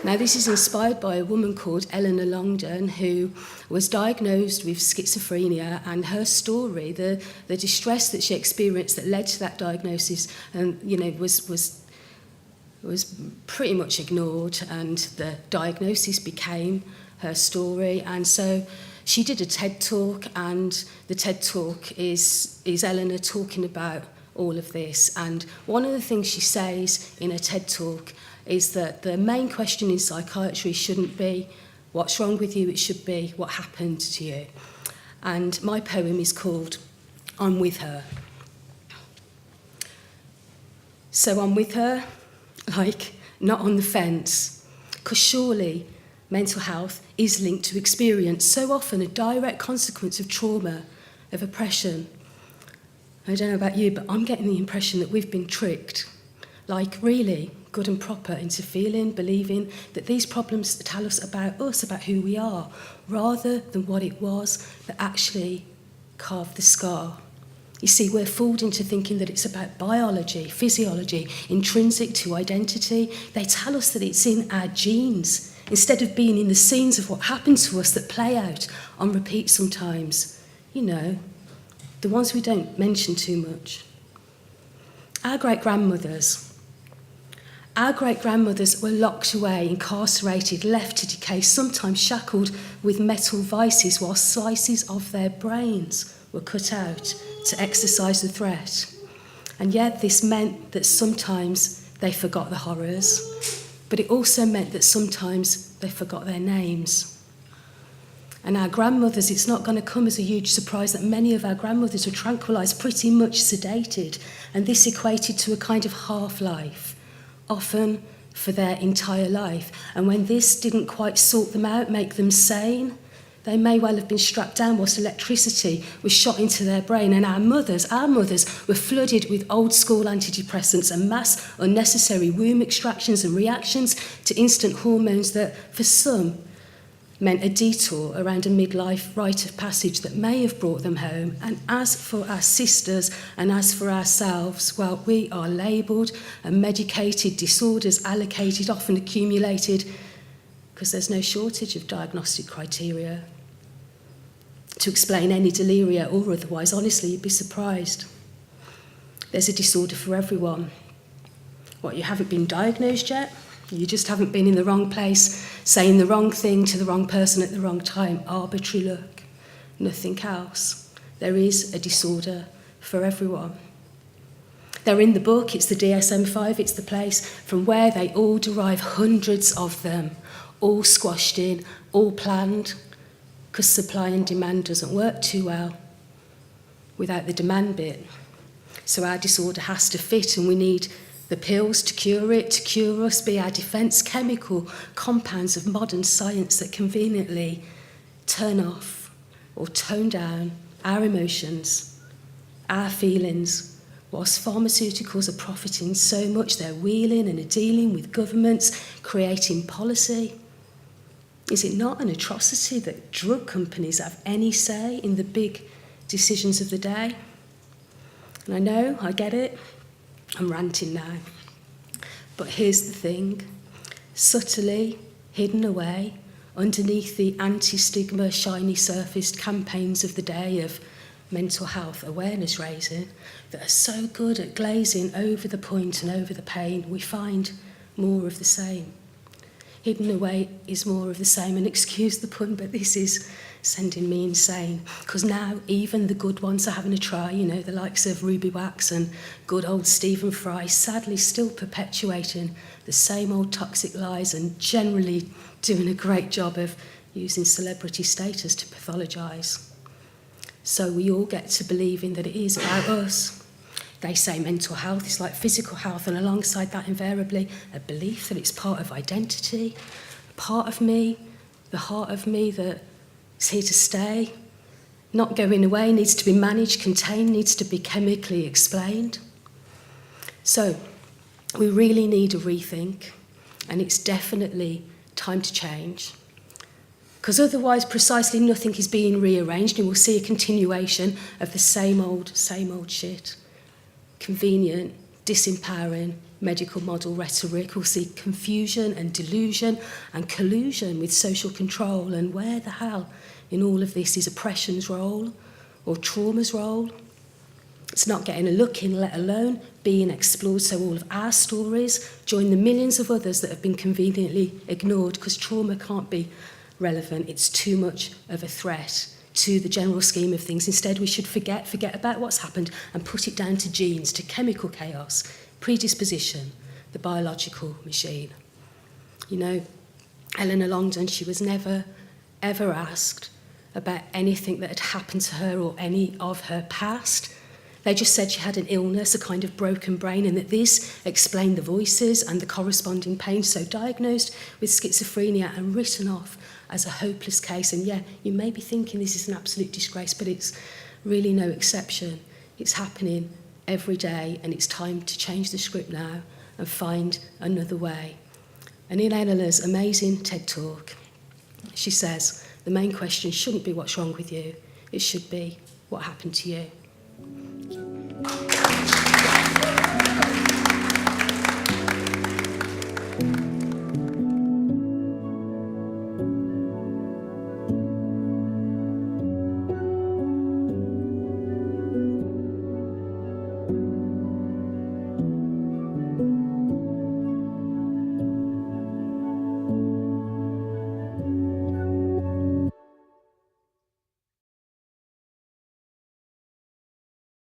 Now, this is inspired by a woman called Eleanor Longden, who was diagnosed with schizophrenia, and her story, the distress that she experienced that led to that diagnosis, was pretty much ignored, and the diagnosis became her story. And so she did a TED Talk, and the TED Talk is Eleanor talking about all of this. And one of the things she says in a TED Talk is that the main question in psychiatry shouldn't be what's wrong with you, it should be what happened to you. And my poem is called I'm With Her. So I'm with her, like not on the fence, because surely mental health is linked to experience, so often a direct consequence of trauma, of oppression. I don't know about you, but I'm getting the impression that we've been tricked, like really good and proper, into feeling, believing that these problems tell us, about who we are, rather than what it was that actually carved the scar. You see, we're fooled into thinking that it's about biology, physiology, intrinsic to identity. They tell us that it's in our genes, instead of being in the scenes of what happened to us that play out on repeat sometimes. You know, the ones we don't mention too much. Our great-grandmothers were locked away, incarcerated, left to decay, sometimes shackled with metal vices, while slices of their brains were cut out to exercise the threat. And yet this meant that sometimes they forgot the horrors, but it also meant that sometimes they forgot their names. And our grandmothers, it's not going to come as a huge surprise that many of our grandmothers were tranquilised, pretty much sedated, and this equated to a kind of half-life, often for their entire life. And when this didn't quite sort them out, make them sane, they may well have been strapped down whilst electricity was shot into their brain. And our mothers were flooded with old-school antidepressants and mass unnecessary womb extractions and reactions to instant hormones that, for some, meant a detour around a midlife rite of passage that may have brought them home. And as for our sisters and as for ourselves, well, we are labelled and medicated, disorders allocated, often accumulated, because there's no shortage of diagnostic criteria to explain any deliria or otherwise. Honestly, you'd be surprised. There's a disorder for everyone. What, you haven't been diagnosed yet? You just haven't been in the wrong place, saying the wrong thing to the wrong person at the wrong time. Arbitrary luck, nothing else. There is a disorder for everyone. They're in the book, it's the DSM-5, it's the place from where they all derive, hundreds of them, all squashed in, all planned, because supply and demand doesn't work too well without the demand bit. So our disorder has to fit, and we need the pills to cure it, to cure us, be our defence, chemical compounds of modern science that conveniently turn off or tone down our emotions, our feelings, whilst pharmaceuticals are profiting so much, they're wheeling and are dealing with governments, creating policy. Is it not an atrocity that drug companies have any say in the big decisions of the day? And I know, I get it, I'm ranting now. But here's the thing, subtly hidden away underneath the anti-stigma, shiny-surfaced campaigns of the day of mental health awareness raising that are so good at glazing over the point and over the pain, we find more of the same. Hidden away is more of the same, and excuse the pun, but this is sending me insane, because now even the good ones are having a try, you know, the likes of Ruby Wax and good old Stephen Fry, sadly still perpetuating the same old toxic lies and generally doing a great job of using celebrity status to pathologise. So we all get to believing that it is about us. They say mental health is like physical health, and alongside that, invariably, a belief that it's part of identity, part of me, the heart of me that's here to stay, not going away, needs to be managed, contained, needs to be chemically explained. So we really need a rethink, and it's definitely time to change. Because otherwise, precisely nothing is being rearranged, and we'll see a continuation of the same old shit. Convenient, disempowering, medical model rhetoric. We'll see confusion and delusion and collusion with social control. And where the hell in all of this is oppression's role or trauma's role? It's not getting a look in, let alone being explored, so all of our stories join the millions of others that have been conveniently ignored because trauma can't be relevant. It's too much of a threat to the general scheme of things. Instead, we should forget about what's happened and put it down to genes, to chemical chaos, predisposition, the biological machine. You know, Eleanor Longden, she was never, ever asked about anything that had happened to her or any of her past. They just said she had an illness, a kind of broken brain, and that this explained the voices and the corresponding pain. So diagnosed with schizophrenia and written off as a hopeless case. And yeah, you may be thinking this is an absolute disgrace, but it's really no exception. It's happening every day, and it's time to change the script now and find another way. And in Eleanor's amazing TED Talk, she says, the main question shouldn't be what's wrong with you, it should be what happened to you. Thank you.